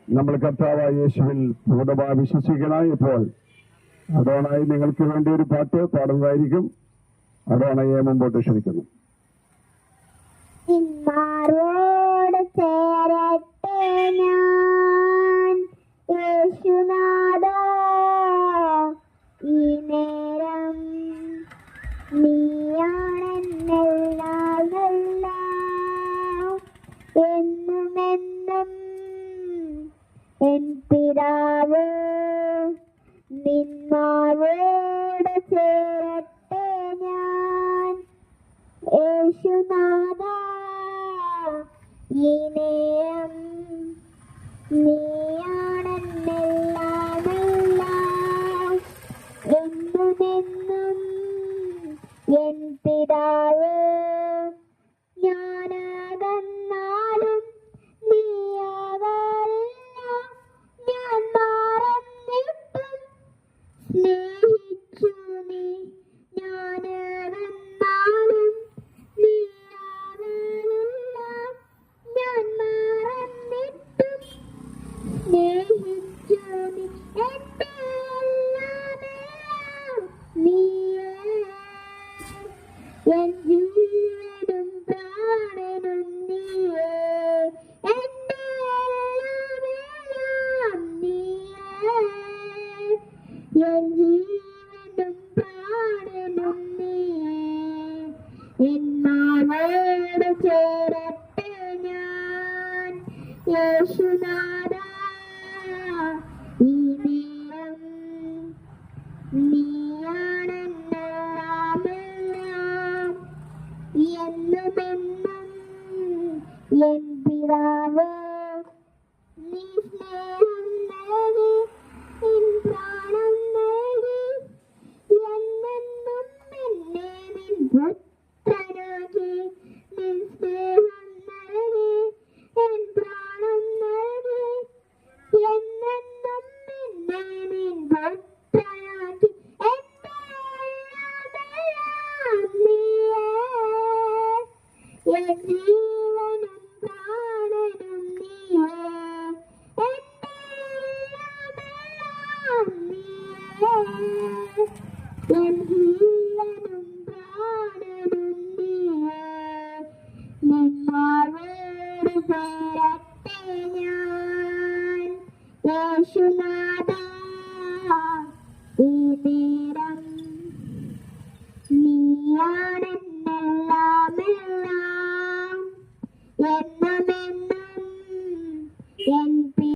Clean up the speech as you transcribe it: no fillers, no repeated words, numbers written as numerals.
നമ്മൾ കർത്താവായ യേശുവിൽ പൂർണ്ണമായി വിശ്വസിക്കണം. ഇപ്പോൾ അതോണായി നിങ്ങൾക്ക് വേണ്ടി ഒരു പാട്ട് പാടുന്നതായിരിക്കും. അതോണയെ മുമ്പോട്ട് ക്ഷണിക്കുന്നു. ചേരട്ടെ ഞാൻ യേശുനാഥ, ഈ നേരം നീയാണെന്നെല്ലാം എന്നുമെന്നും എൻ പിതാവ്. നിന്മാരോട് ചേരട്ടെ ഞാൻ യേശുനാഥ, ഈ നേരം നീയാണെന്നെല്ലാം എന്നുമെന്നും എൻ പിതാവ്. ഞാനകന്നാലും നീയാകാറില്ല, ഞാൻ മറന്നിട്ടും സ്നേഹിച്ചു നീ. ഞാനകന്നാലും നീയാകാറില്ല, ഞാൻ മറന്നിട്ടും സ്നേഹിച്ചു നീ. എന്റെ എല്ലാമെല്ലാം നീയേ, എൻ ജീവനും പ്രാണനും നീയേ. എന്റെ എല്ലാമെല്ലാം നീയേ, എൻ ജീവനും പ്രാണനും നീയേ. എന്നാവോട് ചേരട്ടെ ഞാൻ യേശുനാഥ, ഈ നേരം നീയാണെന്നെല്ലാം എന്നുമെന്നും എൻ പിതാവ്. നീ സ്നേഹം നൽകി, എൻ പ്രാണം നൽകി, എന്നെന്നും എന്നെ നിൻ പുത്രനാക്കി. നിൻ സ്നേഹം നൽകി, എൻ പ്രാണം നൽകി, എന്നെന്നും എന്നെ നിൻ പുത്രനാക്കി. എന്റെ എല്ലാമെല്ലാം നീയേ, എൻ ജീവനും പ്രാണനും നീയേ. എന്റെ എല്ലാമെല്ലാം നീയേ, എൻ ജീവനും പ്രാണനും നീയേ. നിന്മാരോട് ചേരട്ടെ ഞാൻ യേശുനാഥ,